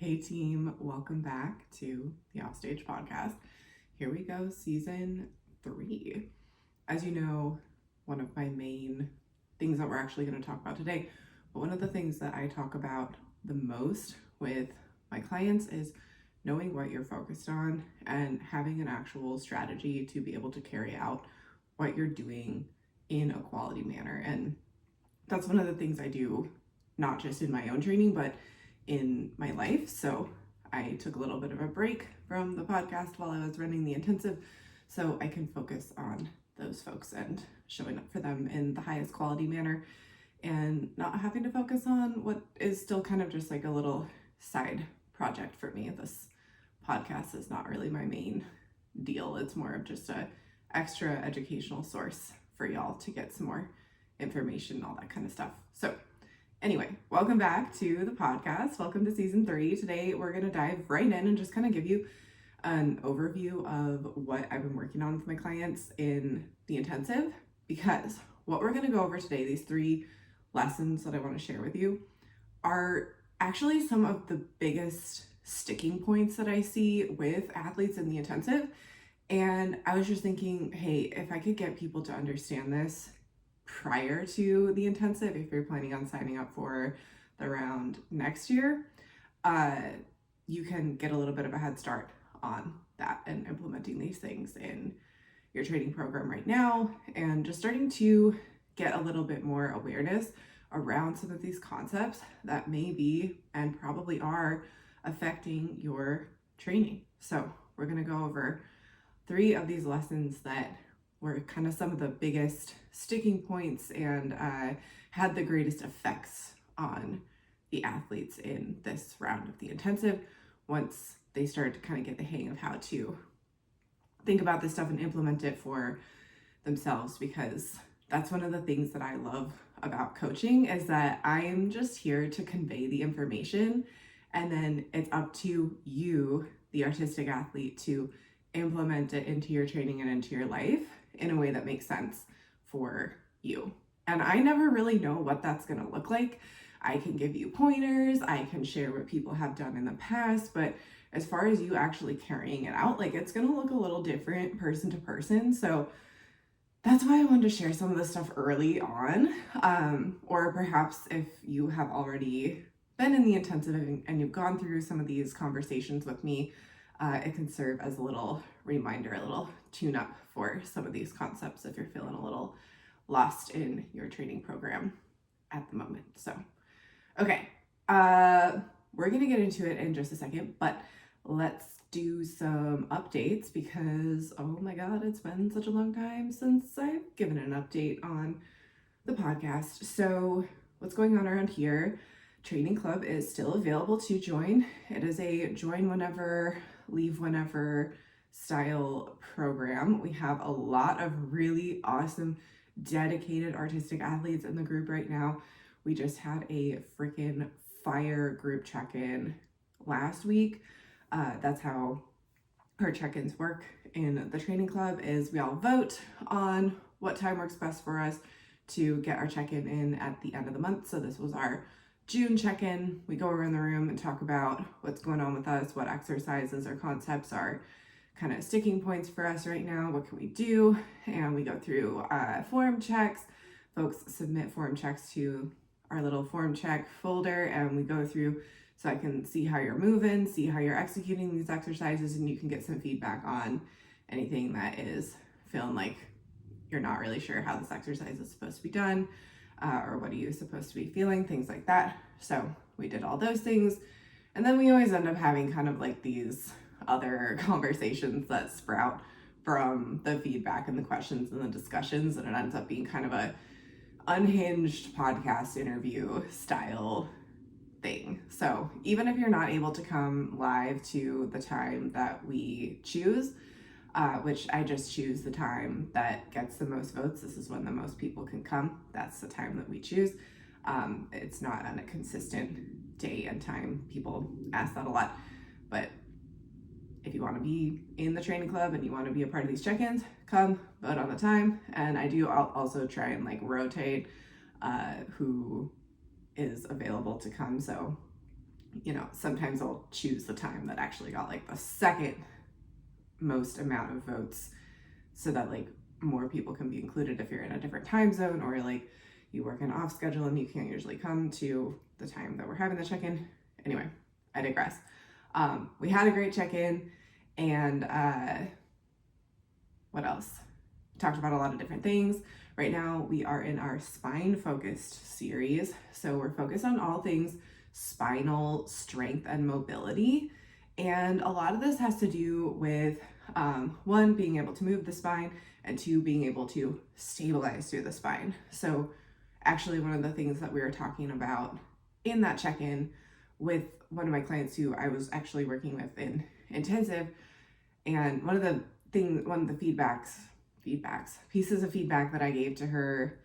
Hey team, welcome back to the Offstage Podcast. Here we go, season 3. As you know, one of my main things that we're actually going to talk about today, but one of the things that I talk about the most with my clients is knowing what you're focused on and having an actual strategy to be able to carry out what you're doing in a quality manner. And that's one of the things I do, not just in my own training, but in my life. So I took a little bit of a break from the podcast while I was running the intensive so I can focus on those folks and showing up for them in the highest quality manner and not having to focus on what is still kind of just like a little side project for me. This podcast is not really my main deal. It's more of just a extra educational source for y'all to get some more information, all that kind of stuff. So anyway, welcome back to the podcast. Welcome to season 3. Today, we're going to dive right in and just kind of give you an overview of what I've been working on with my clients in the intensive, because what we're going to go over today, these 3 lessons that I want to share with you, are actually some of the biggest sticking points that I see with athletes in the intensive. And I was just thinking, hey, if I could get people to understand this prior to the intensive, if you're planning on signing up for the round next year, you can get a little bit of a head start on that and implementing these things in your training program right now, and just starting to get a little bit more awareness around some of these concepts that may be and probably are affecting your training. So we're going to go over 3 of these lessons that were kind of some of the biggest sticking points and had the greatest effects on the athletes in this round of the intensive once they started to kind of get the hang of how to think about this stuff and implement it for themselves. Because that's one of the things that I love about coaching, is that I'm just here to convey the information, and then it's up to you, the artistic athlete, to implement it into your training and into your life in a way that makes sense for you. And I never really know what that's going to look like. I can give you pointers, I can share what people have done in the past, but as far as you actually carrying it out, like, it's going to look a little different person to person. So that's why I wanted to share some of this stuff early on. Or perhaps if you have already been in the intensive and you've gone through some of these conversations with me, it can serve as a little reminder, a little tune-up for some of these concepts if you're feeling a little lost in your training program at the moment. So, okay, we're going to get into it in just a second, but let's do some updates because, oh my God, it's been such a long time since I've given an update on the podcast. So what's going on around here? Training Club is still available to join. It is a join whenever, leave whenever style program. We have a lot of really awesome, dedicated artistic athletes in the group right now. We just had a freaking fire group check-in last week. That's how our check-ins work in the Training Club, is we all vote on what time works best for us to get our check-in in at the end of the month. So this was our June check-in. We go around the room and talk about what's going on with us, what exercises or concepts are kind of sticking points for us right now, what can we do, and we go through form checks. Folks submit form checks to our little form check folder, and we go through so I can see how you're moving, see how you're executing these exercises, and you can get some feedback on anything that is feeling like you're not really sure how this exercise is supposed to be done, or what are you supposed to be feeling, things like that. So we did all those things. And then we always end up having kind of like these other conversations that sprout from the feedback and the questions and the discussions, and it ends up being kind of a unhinged podcast interview style thing. So even if you're not able to come live to the time that we choose, which I just choose the time that gets the most votes. This is when the most people can come. That's the time that we choose. It's not on a consistent day and time. People ask that a lot. But if you want to be in the training club and you want to be a part of these check-ins, come, vote on the time. And I'll also try and like rotate who is available to come. So sometimes I'll choose the time that actually got like the second most amount of votes so that like more people can be included if you're in a different time zone or like you work an off schedule and you can't usually come to the time that we're having the check-in. Anyway, I digress. We had a great check-in, and what else? Talked about a lot of different things. Right now we are in our spine focused series, so we're focused on all things spinal strength and mobility, and a lot of this has to do with one, being able to move the spine, and two, being able to stabilize through the spine. So actually one of the things that we were talking about in that check-in with one of my clients who I was actually working with in intensive, and one of the pieces of feedback that I gave to her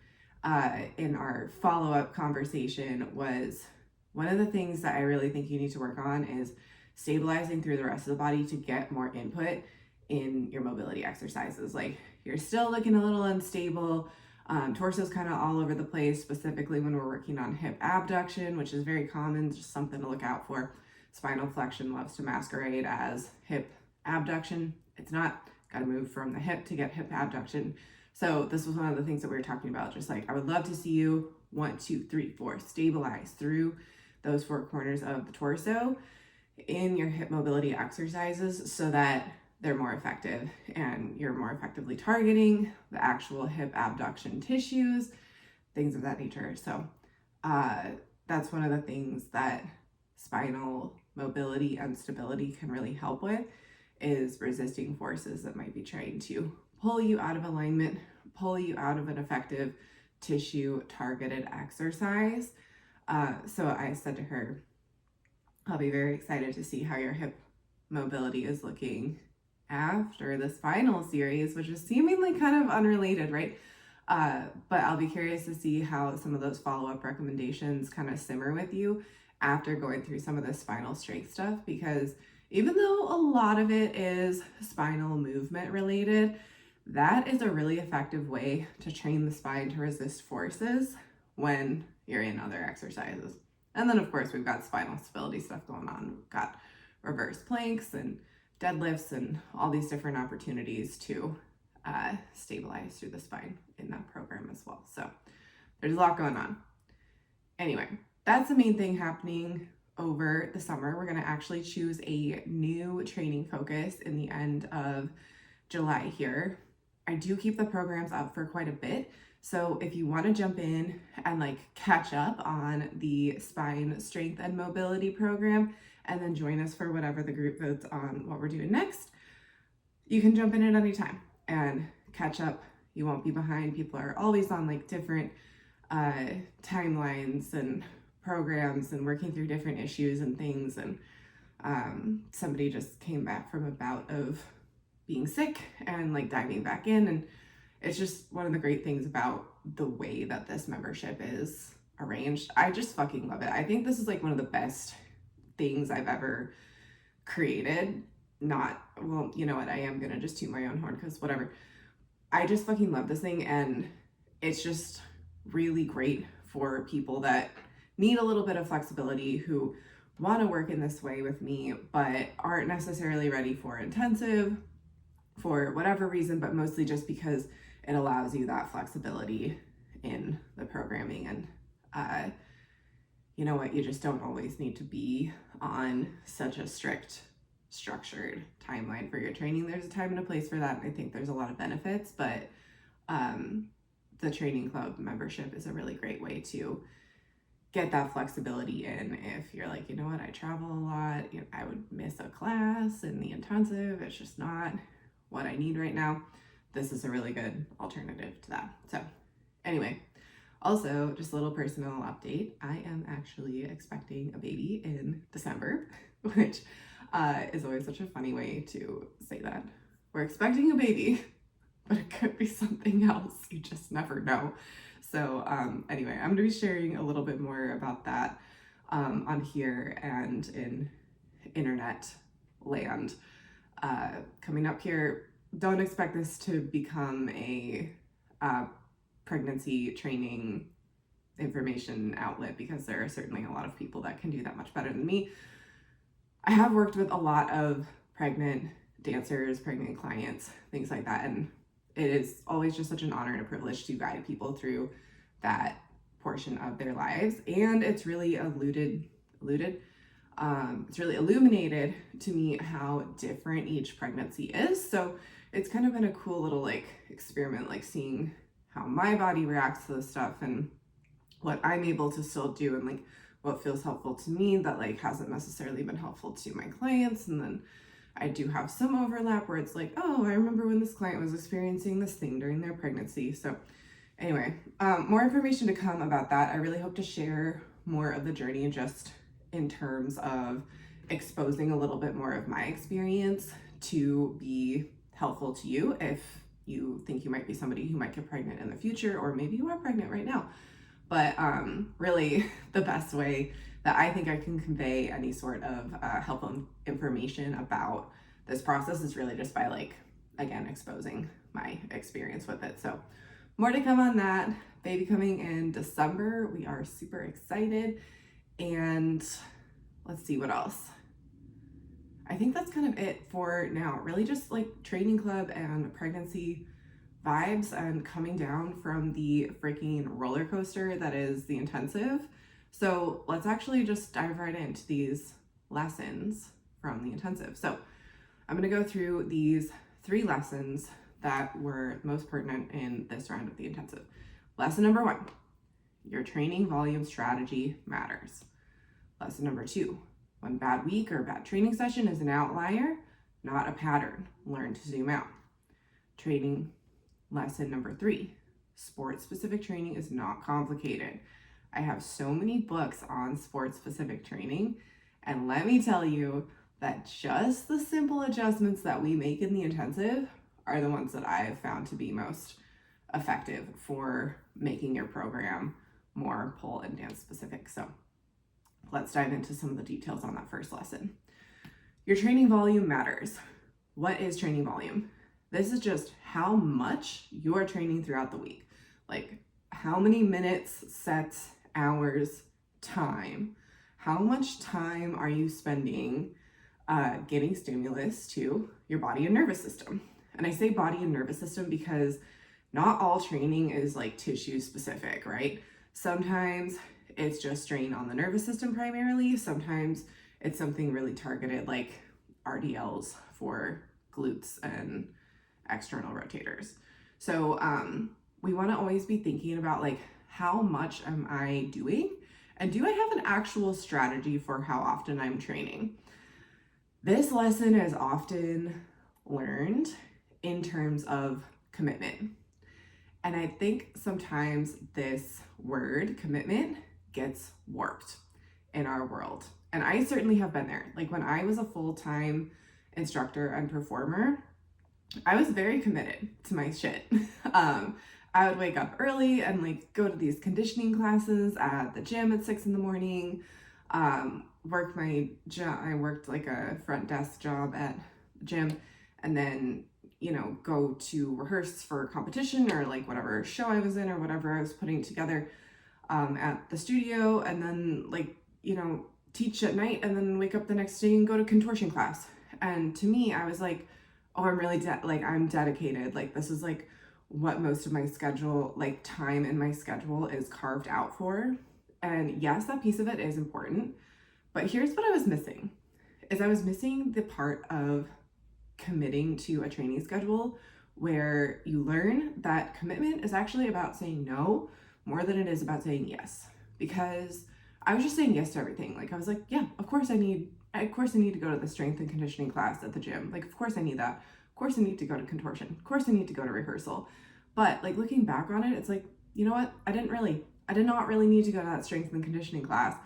in our follow-up conversation was, one of the things that I really think you need to work on is stabilizing through the rest of the body to get more input in your mobility exercises. Like, you're still looking a little unstable, torso's kind of all over the place, specifically when we're working on hip abduction, which is very common, just something to look out for. Spinal flexion loves to masquerade as hip abduction. It's not. Got to move from the hip to get hip abduction. So this was one of the things that we were talking about. Just like, I would love to see you 1, 2, 3, 4 stabilize through those 4 corners of the torso in your hip mobility exercises so that they're more effective and you're more effectively targeting the actual hip abduction tissues, things of that nature. So that's one of the things that spinal mobility and stability can really help with, is resisting forces that might be trying to pull you out of alignment, pull you out of an effective tissue targeted exercise. So I said to her, I'll be very excited to see how your hip mobility is looking after the spinal series, which is seemingly kind of unrelated, right? But I'll be curious to see how some of those follow-up recommendations kind of simmer with you after going through some of the spinal strength stuff, because even though a lot of it is spinal movement related, that is a really effective way to train the spine to resist forces when you're in other exercises. And then of course we've got spinal stability stuff going on. We've got reverse planks and deadlifts and all these different opportunities to stabilize through the spine in that program as well. So there's a lot going on. Anyway, that's the main thing happening over the summer. We're going to actually choose a new training focus in the end of July here. I do keep the programs up for quite a bit. So if you want to jump in and like catch up on the spine strength and mobility program and then join us for whatever the group votes on what we're doing next, you can jump in at any time and catch up. You won't be behind. People are always on like different timelines and programs and working through different issues and things. And somebody just came back from a bout of being sick and like diving back in. And it's just one of the great things about the way that this membership is arranged. I just fucking love it. I think this is like one of the best things I've ever created. Well, you know what? I am gonna just toot my own horn because whatever. I just fucking love this thing, and it's just really great for people that need a little bit of flexibility, who want to work in this way with me but aren't necessarily ready for intensive for whatever reason, but mostly just because it allows you that flexibility in the programming. And you know what, you just don't always need to be on such a strict structured timeline for your training. There's a time and a place for that, and I think there's a lot of benefits, but the training club membership is a really great way to get that flexibility in. If you're like, you know what, I travel a lot, I would miss a class in the intensive, it's just not what I need right now, this is a really good alternative to that. So anyway, also just a little personal update. I am actually expecting a baby in December, which is always such a funny way to say that. We're expecting a baby, but it could be something else. You just never know. So anyway, I'm going to be sharing a little bit more about that on here and in internet land coming up here. Don't expect this to become a pregnancy training information outlet, because there are certainly a lot of people that can do that much better than me. I have worked with a lot of pregnant dancers, pregnant clients, things like that, and it is always just such an honor and a privilege to guide people through that portion of their lives. And it's really it's really illuminated to me how different each pregnancy is. So it's kind of been a cool little like experiment, like seeing how my body reacts to this stuff and what I'm able to still do, and like what feels helpful to me that like hasn't necessarily been helpful to my clients. And then I do have some overlap where it's like, oh, I remember when this client was experiencing this thing during their pregnancy. So anyway, more information to come about that. I really hope to share more of the journey just in terms of exposing a little bit more of my experience to be helpful to you if you think you might be somebody who might get pregnant in the future, or maybe you are pregnant right now. But really the best way that I think I can convey any sort of helpful information about this process is really just by like, again, exposing my experience with it. So more to come on that. Baby coming in December. We are super excited. And let's see what else. I think that's kind of it for now. Really just like training club and pregnancy vibes and coming down from the freaking roller coaster that is the intensive. So let's actually just dive right into these lessons from the intensive. So I'm going to go through these 3 lessons that were most pertinent in this round of the intensive. Lesson number 1, your training volume strategy matters. Lesson number 2, one bad week or bad training session is an outlier, not a pattern. Learn to zoom out. Training lesson number 3, sports-specific training is not complicated. I have so many books on sports-specific training, and let me tell you that just the simple adjustments that we make in the intensive are the ones that I have found to be most effective for making your program more pole and dance specific. So let's dive into some of the details on that first lesson. Your training volume matters. What is training volume? This is just how much you are training throughout the week. Like how many minutes, sets, hours, time. How much time are you spending getting stimulus to your body and nervous system? And I say body and nervous system because not all training is like tissue specific, right? Sometimes it's just strain on the nervous system primarily. Sometimes it's something really targeted like RDLs for glutes and external rotators. So we want to always be thinking about like, how much am I doing? And do I have an actual strategy for how often I'm training? This lesson is often learned in terms of commitment. And I think sometimes this word commitment gets warped in our world. And I certainly have been there. Like when I was a full-time instructor and performer, I was very committed to my shit. I would wake up early and like go to these conditioning classes at the gym at 6 a.m. Work my job. I worked like a front desk job at the gym, and then go to rehearse for competition or like whatever show I was in or whatever I was putting together at the studio, and then teach at night, and then wake up the next day and go to contortion class. And to me, I was like, oh, I'm really I'm dedicated. Like this is like what most of my schedule, like time in my schedule is carved out for. And yes, that piece of it is important, but here's what I was missing, is I was missing the part of committing to a training schedule where you learn that commitment is actually about saying no more than it is about saying yes. Because I was just saying yes to everything. Like I was like, yeah, of course I need to go to the strength and conditioning class at the gym. Like, of course I need that. Of course I need to go to contortion. Of course I need to go to rehearsal. But like looking back on it, it's like, you know what? I did not really need to go to that strength and conditioning class.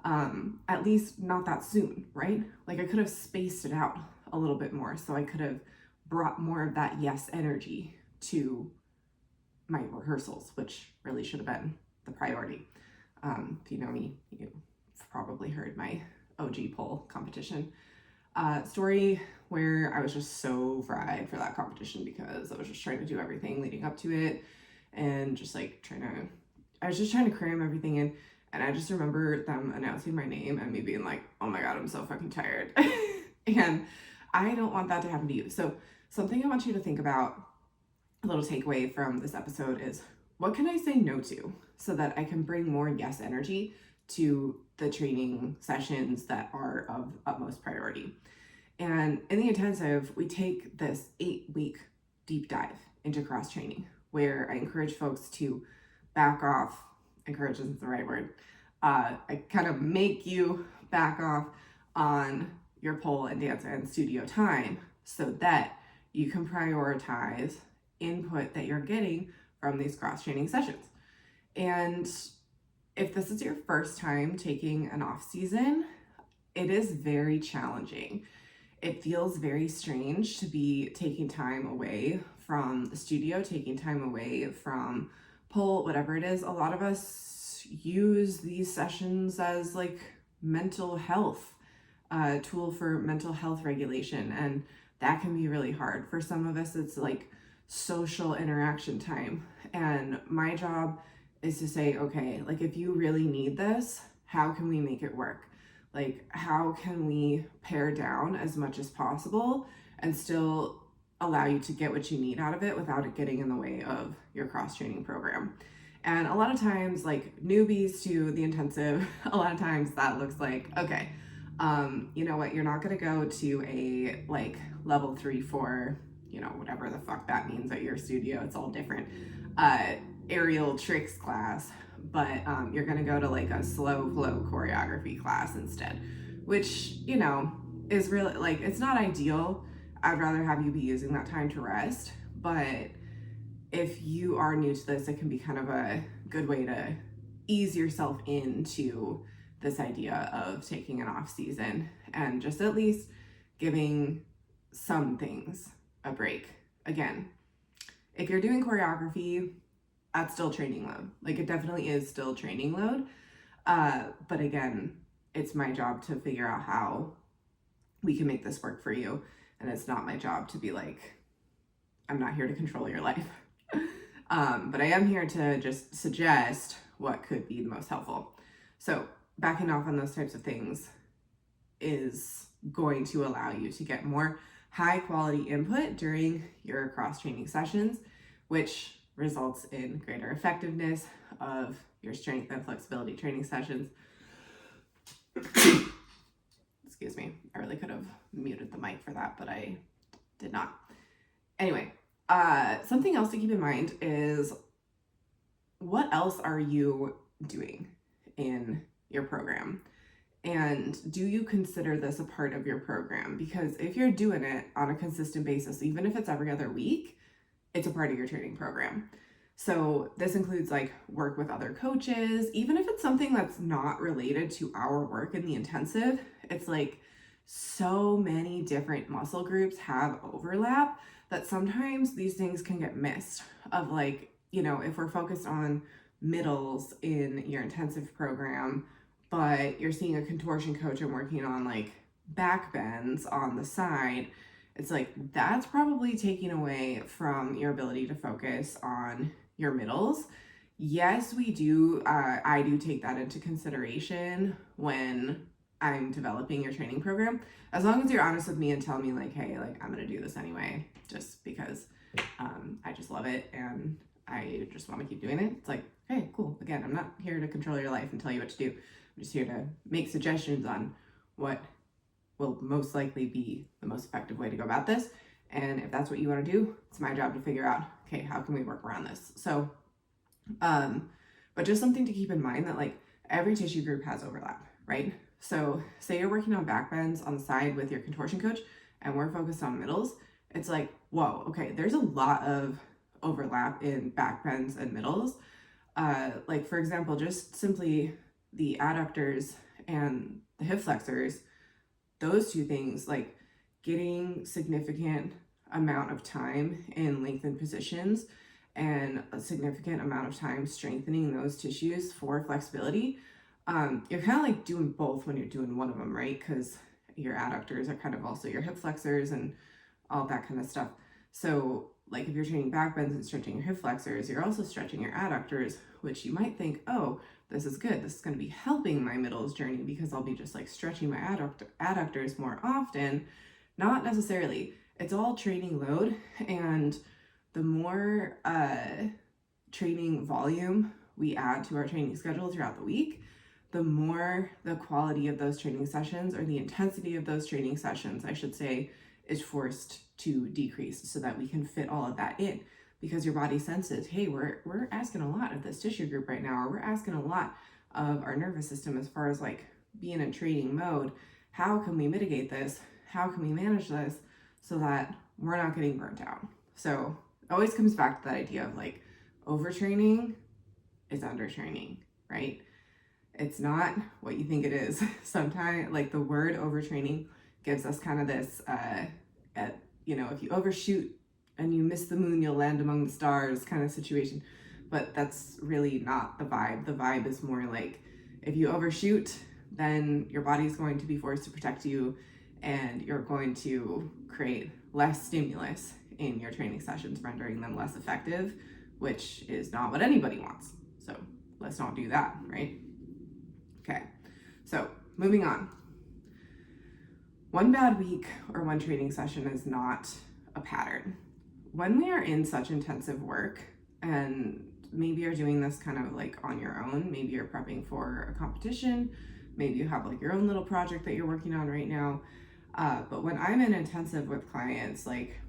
At least not that soon, right? Like I could have spaced it out a little bit more, so I could have brought more of that yes energy to my rehearsals, which really should have been the priority. If you know me, you've probably heard my OG pole competition story where I was just so fried for that competition because I was just trying to do everything leading up to it and just like trying to I was just trying to cram everything in. And I just remember them announcing my name and me being like, oh my God, I'm so fucking tired. And I don't want that to happen to you. So something I want you to think about, a little takeaway from this episode is, what can I say no to so that I can bring more yes energy to the training sessions that are of utmost priority? And in the intensive, we take this 8-week deep dive into cross training where I encourage folks to back off. Encourage isn't the right word. I kind of make you back off on your pole and dance and studio time so that you can prioritize input that you're getting from these cross training sessions. And if this is your first time taking an off season, it is very challenging. It feels very strange to be taking time away from the studio, taking time away from pole, whatever it is. A lot of us use these sessions as like mental health, tool for mental health regulation, and that can be really hard. For some of us, it's like social interaction time. And my job is to say, okay, like if you really need this, how can we make it work? Like, how can we pare down as much as possible and still allow you to get what you need out of it without it getting in the way of your cross training program? And a lot of times, like newbies to the intensive, a lot of times that looks like, okay, you know what, you're not going to go to a like level 3, 4, you know, whatever the fuck that means at your studio. It's all different. Aerial tricks class, but you're going to go to like a slow flow choreography class instead, which, you know, is really like, it's not ideal. I'd rather have you be using that time to rest, but if you are new to this, it can be kind of a good way to ease yourself into this idea of taking an off season and just at least giving some things a break. Again, if you're doing choreography, that's still training load. Like, it definitely is still training load. But again, it's my job to figure out how we can make this work for you. And it's not my job to be like, I'm not here to control your life. But I am here to just suggest what could be the most helpful. So backing off on those types of things is going to allow you to get more high quality input during your cross training sessions, which results in greater effectiveness of your strength and flexibility training sessions. Excuse me, I really could have muted the mic for that, but I did not. Anyway, something else to keep in mind is, what else are you doing in your program? And do you consider this a part of your program? Because if you're doing it on a consistent basis, even if it's every other week, it's a part of your training program. So this includes like work with other coaches, even if it's something that's not related to our work in the intensive. It's like so many different muscle groups have overlap that sometimes these things can get missed. Of like, you know, if we're focused on middles in your intensive program, but you're seeing a contortion coach and working on like back bends on the side, it's like that's probably taking away from your ability to focus on your middles. Yes, we do. I do take that into consideration when I'm developing your training program, as long as you're honest with me and tell me like, hey, like I'm gonna do this anyway, just because I just love it and I just want to keep doing it. It's like, hey, cool. Again, I'm not here to control your life and tell you what to do. I'm just here to make suggestions on what will most likely be the most effective way to go about this. And if that's what you want to do, it's my job to figure out, okay, how can we work around this? So, but just something to keep in mind that like every tissue group has overlap, right? So say you're working on back bends on the side with your contortion coach and we're focused on middles. It's like, whoa, okay, there's a lot of overlap in back bends and middles. Like for example, just simply the adductors and the hip flexors, those two things, like getting significant amount of time in lengthened positions and a significant amount of time strengthening those tissues for flexibility. You're kind of like doing both when you're doing one of them, right? Because your adductors are kind of also your hip flexors and all that kind of stuff. So like if you're training back bends and stretching your hip flexors, you're also stretching your adductors, which you might think, oh, this is good. This is going to be helping my middles journey because I'll be just like stretching my adductors more often. Not necessarily. It's all training load, and the more training volume we add to our training schedule throughout the week, the more the quality of those training sessions, or the intensity of those training sessions, I should say, is forced to decrease so that we can fit all of that in. Because your body senses, hey, we're asking a lot of this tissue group right now, or we're asking a lot of our nervous system as far as like being in training mode. How can we mitigate this? How can we manage this so that we're not getting burnt out? So it always comes back to that idea of like overtraining is undertraining, right? It's not what you think it is. Sometimes like the word overtraining gives us kind of this, if you overshoot and you miss the moon, you'll land among the stars kind of situation. But that's really not the vibe. The vibe is more like if you overshoot, then your body's going to be forced to protect you, and you're going to create less stimulus in your training sessions, rendering them less effective, which is not what anybody wants. So let's not do that, right? Okay, so moving on. One bad week or one training session is not a pattern. When we are in such intensive work, and maybe you're doing this kind of like on your own, maybe you're prepping for a competition, maybe you have like your own little project that you're working on right now. But when I'm in intensive with clients, like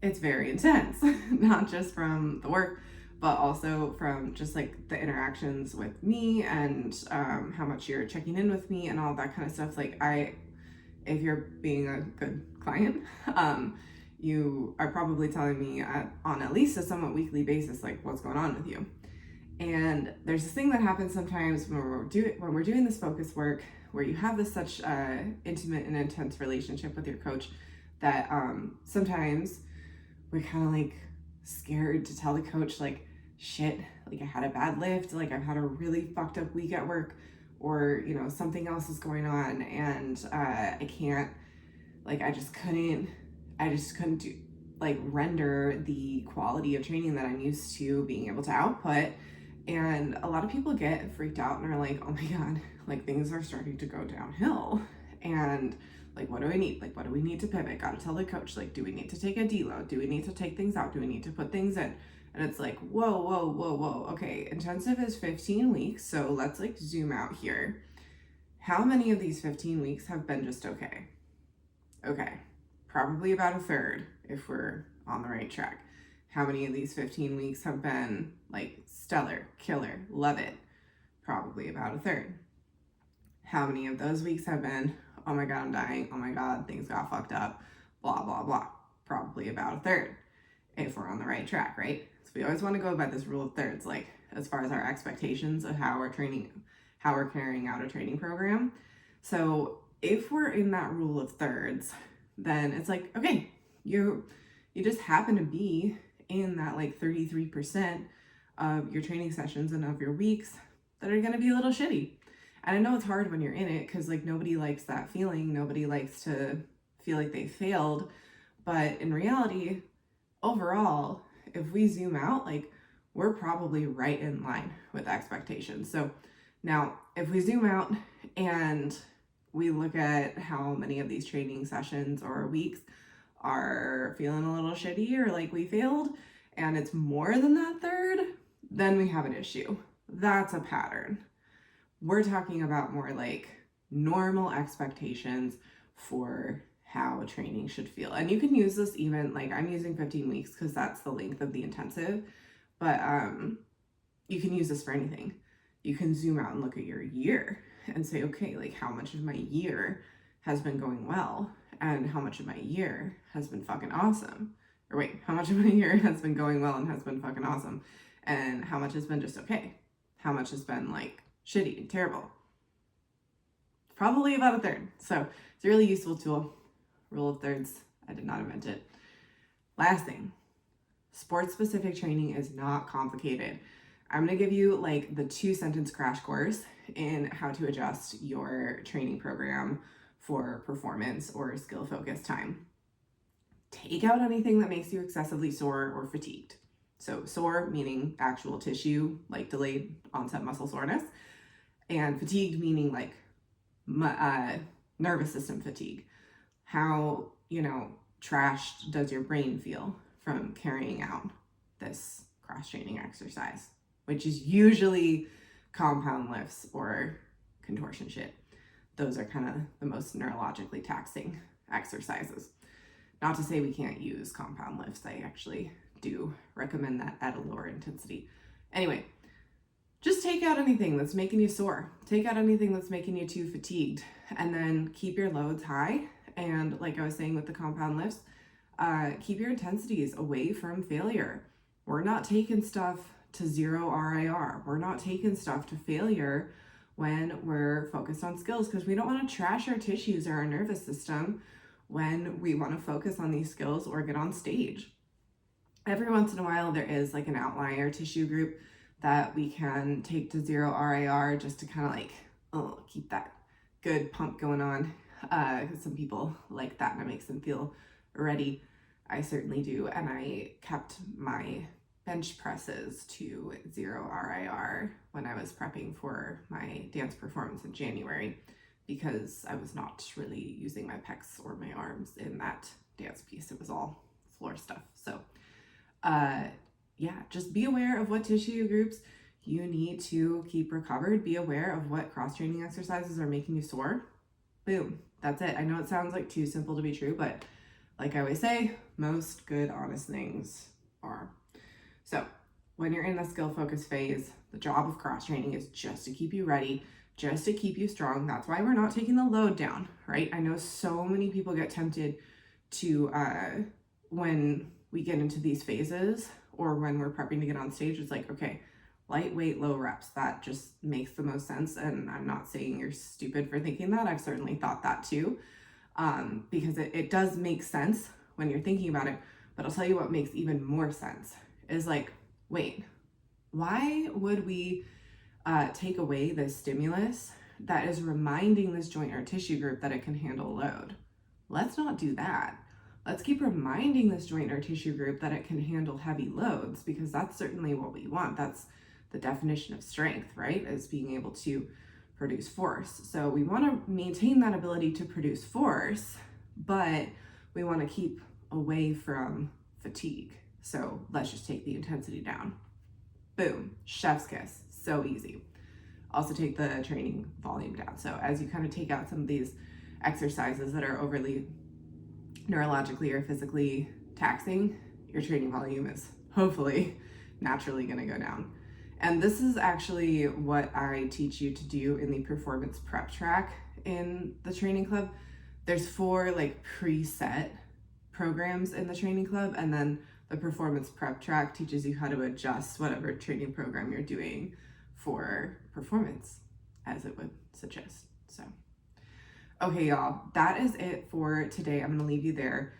it's very intense, not just from the work, but also from just like the interactions with me and how much you're checking in with me and all that kind of stuff. Like if you're being a good client, you are probably telling me on at least a somewhat weekly basis, like what's going on with you. And there's this thing that happens sometimes when we're doing this focus work, where you have this such intimate and intense relationship with your coach that sometimes we're kind of like scared to tell the coach like, shit, like I had a bad lift, like I've had a really fucked up week at work, or something else is going on, and I can't, like I just couldn't do like render the quality of training that I'm used to being able to output. And a lot of people get freaked out and are like, oh my God, like things are starting to go downhill. And like, what do I need? Like, what do we need to pivot? Got to tell the coach, like, do we need to take a deload? Do we need to take things out? Do we need to put things in? And it's like, whoa. Okay, intensive is 15 weeks. So let's like zoom out here. How many of these 15 weeks have been just okay? Okay, probably about a third if we're on the right track. How many of these 15 weeks have been like stellar, killer, love it? Probably about a third. How many of those weeks have been, oh my God, I'm dying, oh my God, things got fucked up, blah, blah, blah? Probably about a third if we're on the right track, right? So we always want to go by this rule of thirds, like as far as our expectations of how we're carrying out a training program. So if we're in that rule of thirds, then it's like, okay, you just happen to be in that like 33% of your training sessions and of your weeks that are going to be a little shitty. And I know it's hard when you're in it because like nobody likes that feeling. Nobody likes to feel like they failed. But in reality, overall, if we zoom out, like we're probably right in line with expectations. So now if we zoom out and we look at how many of these training sessions or weeks are feeling a little shitty or like we failed, and it's more than that third, then we have an issue. That's a pattern. We're talking about more like normal expectations for how training should feel. And you can use this even, like I'm using 15 weeks because that's the length of the intensive, but you can use this for anything. You can zoom out and look at your year and say, okay, like how much of my year has been going well and how much of my year has been fucking awesome. Or wait, how much of my year has been going well and has been fucking awesome, and how much has been just okay? How much has been like shitty and terrible? Probably about a third. So it's a really useful tool. Rule of thirds. I did not invent it. Last thing, sports-specific training is not complicated. I'm going to give you like the 2-sentence crash course in how to adjust your training program for performance or skill-focused time. take out anything that makes you excessively sore or fatigued. So sore meaning actual tissue, like delayed onset muscle soreness, and fatigued meaning like nervous system fatigue. How, trashed does your brain feel from carrying out this cross-training exercise, which is usually compound lifts or contortion shit. Those are kind of the most neurologically taxing exercises. Not to say we can't use compound lifts. I actually do recommend that at a lower intensity. Anyway, just take out anything that's making you sore. Take out anything that's making you too fatigued, and then keep your loads high. And like I was saying with the compound lifts, keep your intensities away from failure. We're not taking stuff to 0 RIR. We're not taking stuff to failure when we're focused on skills, because we don't want to trash our tissues or our nervous system when we want to focus on these skills or get on stage. Every once in a while, there is like an outlier tissue group that we can take to 0 RIR just to kind of like keep that good pump going on. Some people like that and it makes them feel ready. I certainly do. And I kept my bench presses to 0 RIR when I was prepping for my dance performance in January, because I was not really using my pecs or my arms in that dance piece. It was all floor stuff. So just be aware of what tissue groups you need to keep recovered. Be aware of what cross-training exercises are making you sore. Boom. That's it. I know it sounds like too simple to be true, but like I always say, most good, honest things are. So when you're in the skill focus phase, the job of cross-training is just to keep you ready, just to keep you strong. That's why we're not taking the load down, right? I know so many people get tempted to, when we get into these phases or when we're prepping to get on stage, it's like, okay, lightweight, low reps. That just makes the most sense. And I'm not saying you're stupid for thinking that. I've certainly thought that too, because it does make sense when you're thinking about it. But I'll tell you what makes even more sense is like, wait, why would we take away this stimulus that is reminding this joint or tissue group that it can handle load? Let's not do that. Let's keep reminding this joint or tissue group that it can handle heavy loads, because that's certainly what we want. That's the definition of strength, right? Is being able to produce force. So we want to maintain that ability to produce force, but we want to keep away from fatigue. So let's just take the intensity down. Boom, chef's kiss, so easy. Also take the training volume down. So as you kind of take out some of these exercises that are overly neurologically or physically taxing, your training volume is hopefully naturally going to go down. And this is actually what I teach you to do in the performance prep track in the training club. There's 4 like preset programs in the training club, and then the performance prep track teaches you how to adjust whatever training program you're doing for performance, as it would suggest. So, okay, y'all, that is it for today. I'm gonna leave you there.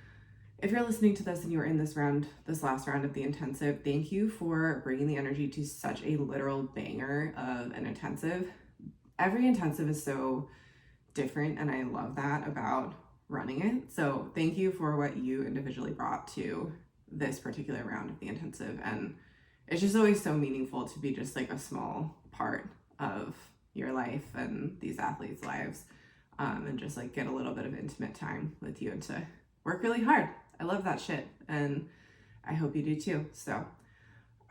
If you're listening to this and you were in this last round of the intensive, thank you for bringing the energy to such a literal banger of an intensive. Every intensive is so different, and I love that about running it. So thank you for what you individually brought to this particular round of the intensive. And it's just always so meaningful to be just like a small part of your life and these athletes' lives, and just like get a little bit of intimate time with you and to work really hard. I love that shit, and I hope you do too. So,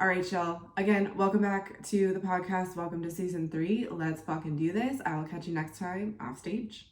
all right, y'all. Again, welcome back to the podcast. Welcome to season 3. Let's fucking do this. I will catch you next time off stage.